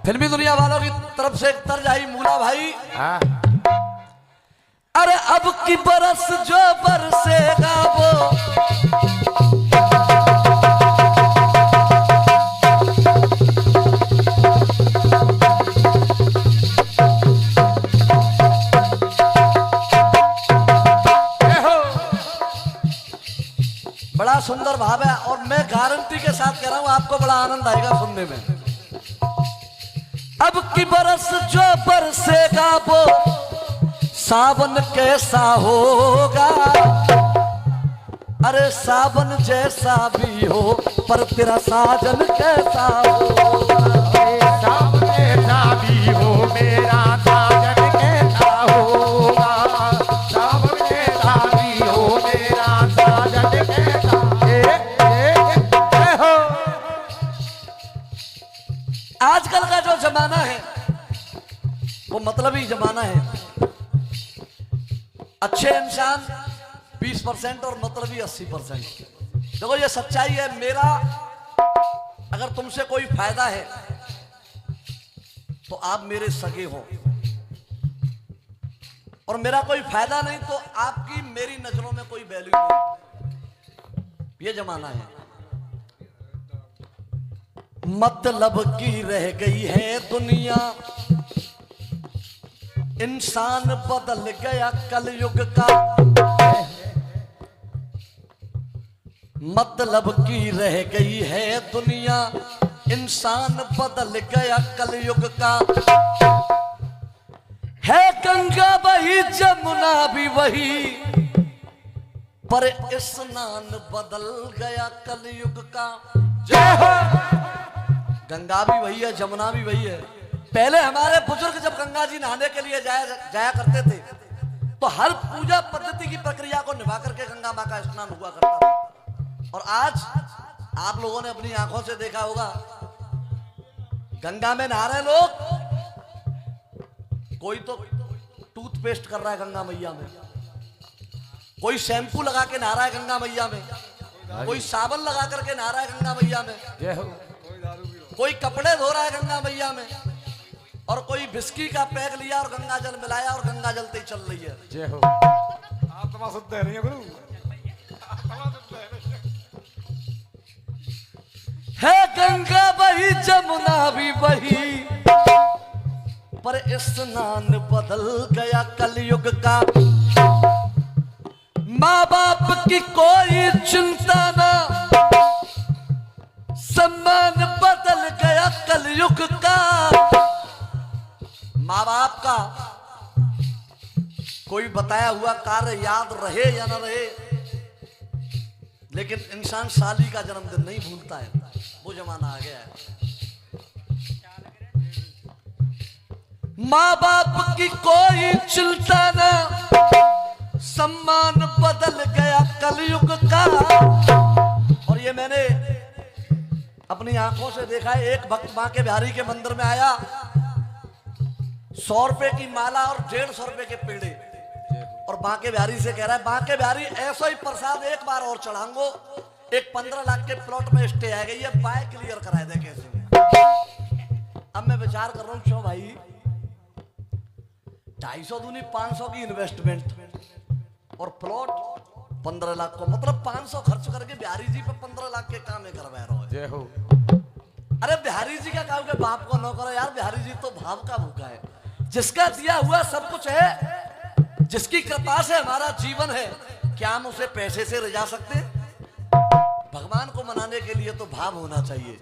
फिल्मी दुनिया वालों की तरफ से एक तर्ज आई, मूला भाई। हाँ। अरे अब की बरस जो बरसेगा वो बड़ा सुंदर भाव है और मैं गारंटी के साथ कह रहा हूं आपको बड़ा आनंद आएगा सुनने में। अब की बरस जो बरसेगा वो सावन कैसा होगा, अरे सावन जैसा भी हो पर तेरा साजन कैसा होगा। सावन जैसा भी हो मेरा साजन कैसा होगा, सावन जैसा भी हो मेरा साजन कैसा हो। आजकल का जो जमाना है वो मतलबी जमाना है। अच्छे इंसान 20% और मतलबी 80%। देखो ये सच्चाई है। मेरा अगर तुमसे कोई फायदा है तो आप मेरे सगे हो, और मेरा कोई फायदा नहीं तो आपकी मेरी नजरों में कोई वैल्यू नहीं। ये जमाना है। मतलब की रह गई है दुनिया, इंसान बदल गया कलयुग का। मतलब की रह गई है दुनिया, इंसान बदल गया कलयुग का। है गंगा वही जमुना भी वही, पर स्नान बदल गया कलयुग का। जय हो। गंगा भी वही है, जमुना भी वही है। पहले हमारे बुजुर्ग जब गंगा जी नहाने के लिए जाया करते थे तो हर पूजा पद्धति की प्रक्रिया को निभा करके गंगा मां का स्नान हुआ करता था। और आज आप लोगों ने अपनी आंखों से देखा होगा, गंगा में नहा रहे लोग, कोई तो टूथपेस्ट कर रहा है गंगा मैया में, कोई शैम्पू लगा के नहा रहा है गंगा मैया में, कोई साबुन लगा करके नहा रहा है गंगा मैया में, जय हो। कोई कपड़े धो रहा है गंगा मैया में, और कोई बिस्की का पैक लिया और गंगा जल मिलाया और गंगा जलते ही चल रही है। जय हो। आत्मा शुद्ध है नहीं गुरु। है गंगा वही जमुना भी वही, पर स्नान बदल गया कलयुग का। माँ बाप की कोई चिंता ना, सम्मान बदल गया कलयुग का। माँ बाप का कोई बताया हुआ कार्य याद रहे या न रहे, लेकिन इंसान साली का जन्मदिन नहीं भूलता है। वो जमाना आ गया है। माँ बाप की कोई चिंता ना, सम्मान बदल गया कलयुग का। और ये मैंने अपनी आंखों से देखा है। एक भक्त बांके बिहारी के मंदिर में आया, 100 रुपए की माला और 150 रुपए के पेड़े, और बांके बिहारी से कह रहा है, बांके बिहारी ऐसा ही प्रसाद एक बार और चढ़ाऊंगो, एक 15 लाख के प्लॉट में स्टे आ गई है, बाय क्लियर कराए दे कैसे। अब मैं विचार कर रहा हूं, क्यों भाई 250 दूनी 500 की इन्वेस्टमेंट और प्लॉट 15 लाख को, मतलब 500 खर्च करके बिहारी जी पे 15 लाख के काम करवा रहा है। जय हो। अरे बिहारी जी का काम के बाप को न करो यार। बिहारी जी तो भाव का भूखा है। जिसका दिया हुआ सब कुछ है, जिसकी कृपा से हमारा जीवन है, क्या हम उसे पैसे से रिझा सकते? भगवान को मनाने के लिए तो भाव होना चाहिए।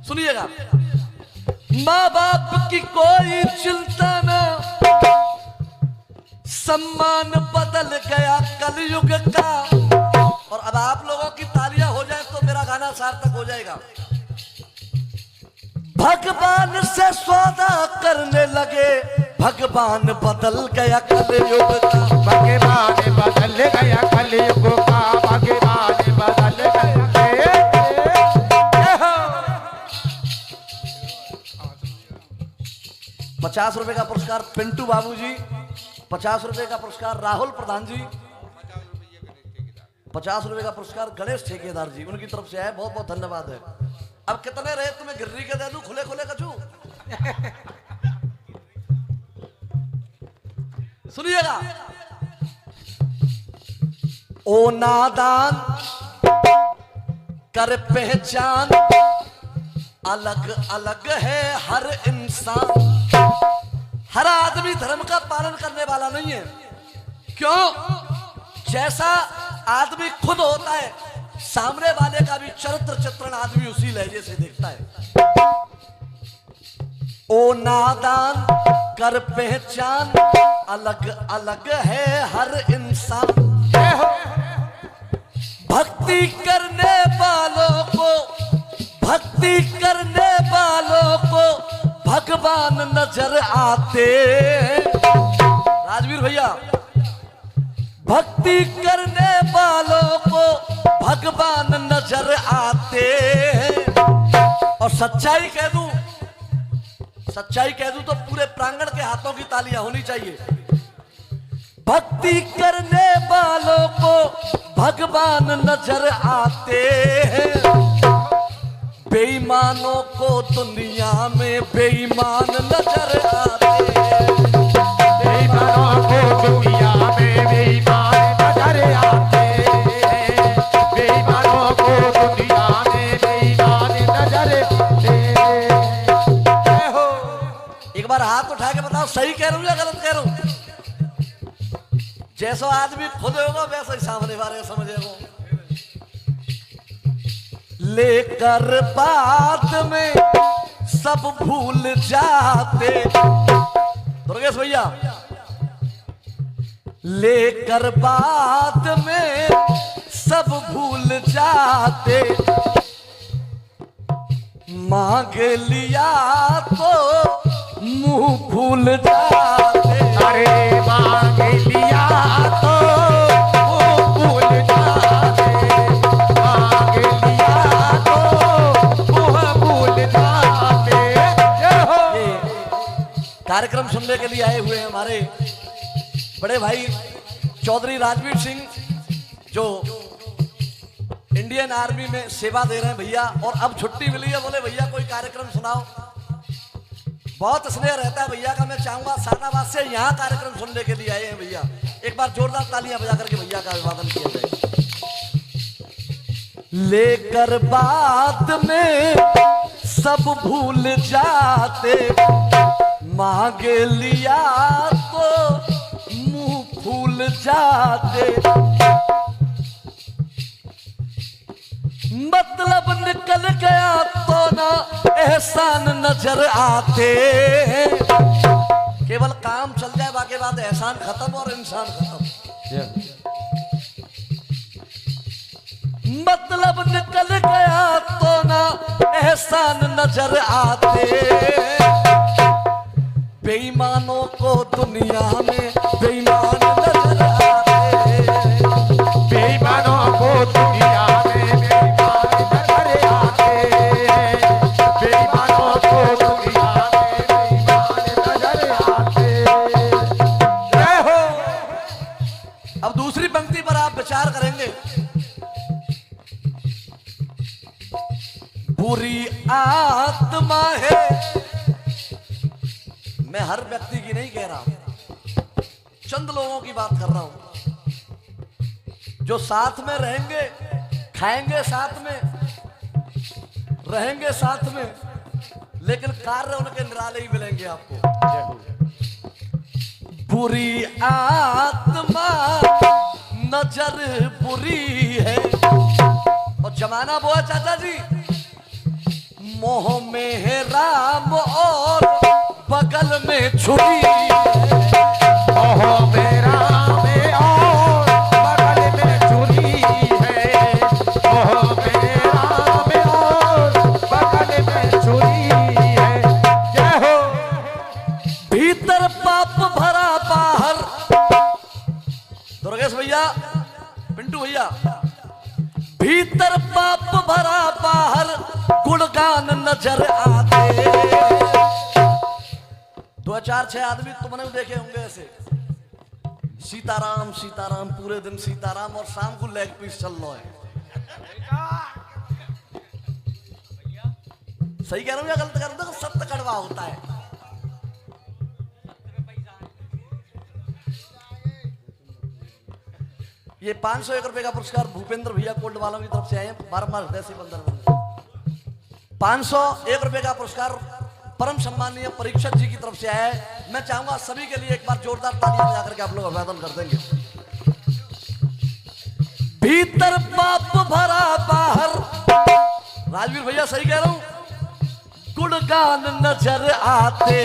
सुनिएगा, माँ बाप की कोई चिंता ना, सम्मान बदल गया कलयुग का। और अब आप लोगों की तालियां हो जाए तो मेरा गाना सार्थक हो जाएगा। भगवान से सौदा करने लगे, भगवान बदल गया कलयुग का। भगवान बदल गया कलयुग का, भगवान बदल गया। 50 रुपए का पुरस्कार पिंटू बाबू जी, 50 रुपए का पुरस्कार राहुल प्रधान जी, 50 रुपए का पुरस्कार गणेश ठेकेदार जी, उनकी तरफ से है। बहुत बहुत धन्यवाद है। अब कितने रहे तुम्हें गिर्री के दे दूं, खुले खुले कछू? सुनिएगा। ओ नादान कर पहचान, अलग अलग है हर इंसान। हर आदमी धर्म का पालन करने वाला नहीं है। क्यों? जैसा आदमी खुद होता है, सामने वाले का भी चरित्र चित्रण आदमी उसी लहजे से देखता है। ओ नादान कर पहचान, अलग अलग है हर इंसान। भक्ति करने वालों को, भक्ति करने वालों को भगवान नजर आते। राजवीर भैया, भक्ति करने वालों को भगवान नजर आते। और सच्चाई कह दूं, सच्चाई कह दूं तो पूरे प्रांगण के हाथों की तालियां होनी चाहिए। भक्ति करने वालों को भगवान नजर आते हैं। बेईमानों को दुनिया में बेईमान नजर आते हैं। बेईमानों को दुनिया में बेईमान नजर आते हैं। बेईमानों को दुनिया में बेईमान नजर आते हैं। एक बार हाथ उठा के बताओ, सही कह रहा हूं या गलत कह रहा हूं? जैसा आदमी खुद होगा वैसा ही सामने वाले समझेगा। लेकर बाद में सब भूल जाते। दुर्गेश भैया, लेकर बाद में सब भूल जाते। मांग लिया तो मुंह भूल जाते। अरे मांग लिया तो मुंह भूल जाते। मांग लिया तो मुंह भूल जाते। ये कार्यक्रम सुनने के लिए आए हुए हैं हमारे बड़े भाई चौधरी राजवीर सिंह, जो इंडियन आर्मी में सेवा दे रहे हैं भैया, और अब छुट्टी मिली है, बोले भैया कोई कार्यक्रम सुनाओ। बहुत स्नेह रहता है भैया का। मैं चाहूंगा सादाबाद से यहाँ कार्यक्रम सुनने के लिए आए हैं भैया। एक बार जोरदार तालियां बजा करके भैया का अभिवादन किया जाए। लेकर बाद में सब भूल जाते। मांग लिया तो मुंह फूल जाते। मतलब निकल गया तो ना एहसान नजर आते। केवल काम चल जाए, बाकी बात एहसान खत्म और इंसान खत्म। मतलब निकल गया तो ना एहसान नजर आते। बेईमानों को दुनिया में बेईमान नजर आते। बेईमानों को दुनिया में बेईमान नजर आते। बेईमानों को दुनिया में बेईमान नजर आते। जय हो। अब दूसरी पंक्ति पर आप विचार करेंगे। बुरी आत्मा है, मैं हर व्यक्ति की नहीं कह रहा हूं, चंद लोगों की बात कर रहा हूं, जो साथ में रहेंगे, खाएंगे साथ में, रहेंगे साथ में, लेकिन कार्य उनके निराले ही मिलेंगे आपको। बुरी आत्मा नजर बुरी है, और जमाना वो है चाचा जी, मोह में है राम और बगल में छुरी है। मोह में राम और बगल में छुरी है। मोह में राम और बगल में छुरी है। जय हो। भीतर पाप भरा बाहर, दुर्गेश भैया, पिंटू भैया, भीतर पाप भरा बाहर गुणगान नजर आते। 2-4-6 आदमी तुमने देखे होंगे ऐसे, सीताराम सीताराम, पूरे दिन सीताराम, और शाम को लेग पीस चल रहा है। सही कह रहा हूं या गलत कह रहा हूं? सत्य कड़वा होता है। ये 501 रुपए का पुरस्कार भूपेंद्र भैया कोल्ड वालों की तरफ से आए हैं, बारम्बार हृदय से बंदन। 501 रुपए का पुरस्कार परम सम्मानीय परीक्षक जी की तरफ से आया है। मैं चाहूंगा सभी के लिए एक बार जोरदार तालियां बजा करके आप लोग अभिवादन कर देंगे। भीतर पाप भरा बाहर, राजवीर भैया सही कह रहा हूं, गुणगान नजर आते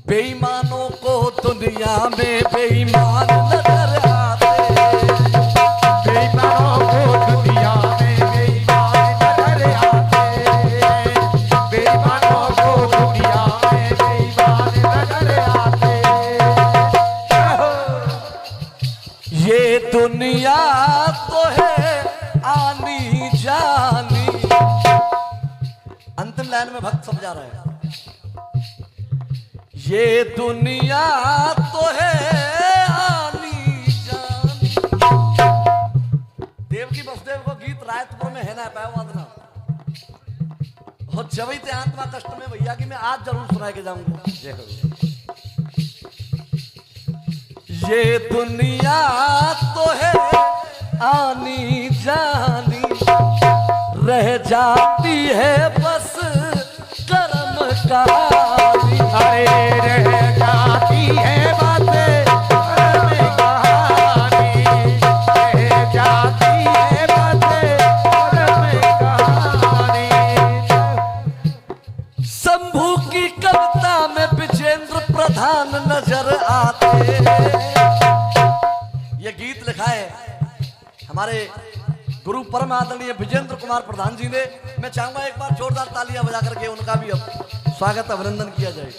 बेईमानों को दुनिया में बेईमान नजर आते, बेईमानों को दुनिया में बेईमान नजर आते, बेईमानों को दुनिया में बेईमान नजर आते। ये दुनिया तो है आनी जानी। अंतिम लाइन में भक्त समझा रहे हैं, ये दुनिया तो है आनी जानी। देवकी वसुदेव को गीत रायतपुर में है ना पाया वंदना, और जब ही ते आत्मा कष्ट में भैया की मैं आज जरूर सुना के जाऊंगा। ये दुनिया तो है आनी जानी, रह जाती है बस कर्म कहानी। अरे रह जाती है बातें कर्म कहानी, रह जाती है बातें कर्म कहानी। शंभू की कविता में विजेंद्र प्रधान नजर आते। ये गीत लिखा है हमारे गुरु परम आदरणीय विजेंद्र कुमार प्रधान जी ने। मैं चाहूंगा एक बार जोरदार तालियां बजा करके उनका भी अब स्वागत अभिनंदन किया जाए।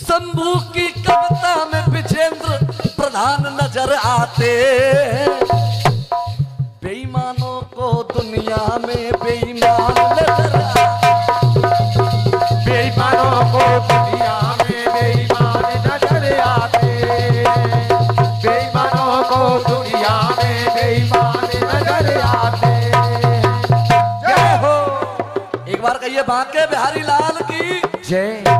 शंभू की कविता में विजेंद्र प्रधान नजर आते, बेईमानों को दुनिया में बेईमान नजर आते, बेईमानों को दुनिया में बेईमान नजर आते, बेईमानों को दुनिया में बेईमान नजर आते। जय हो। एक बार कहिए बांके बिहारी लाल की जय।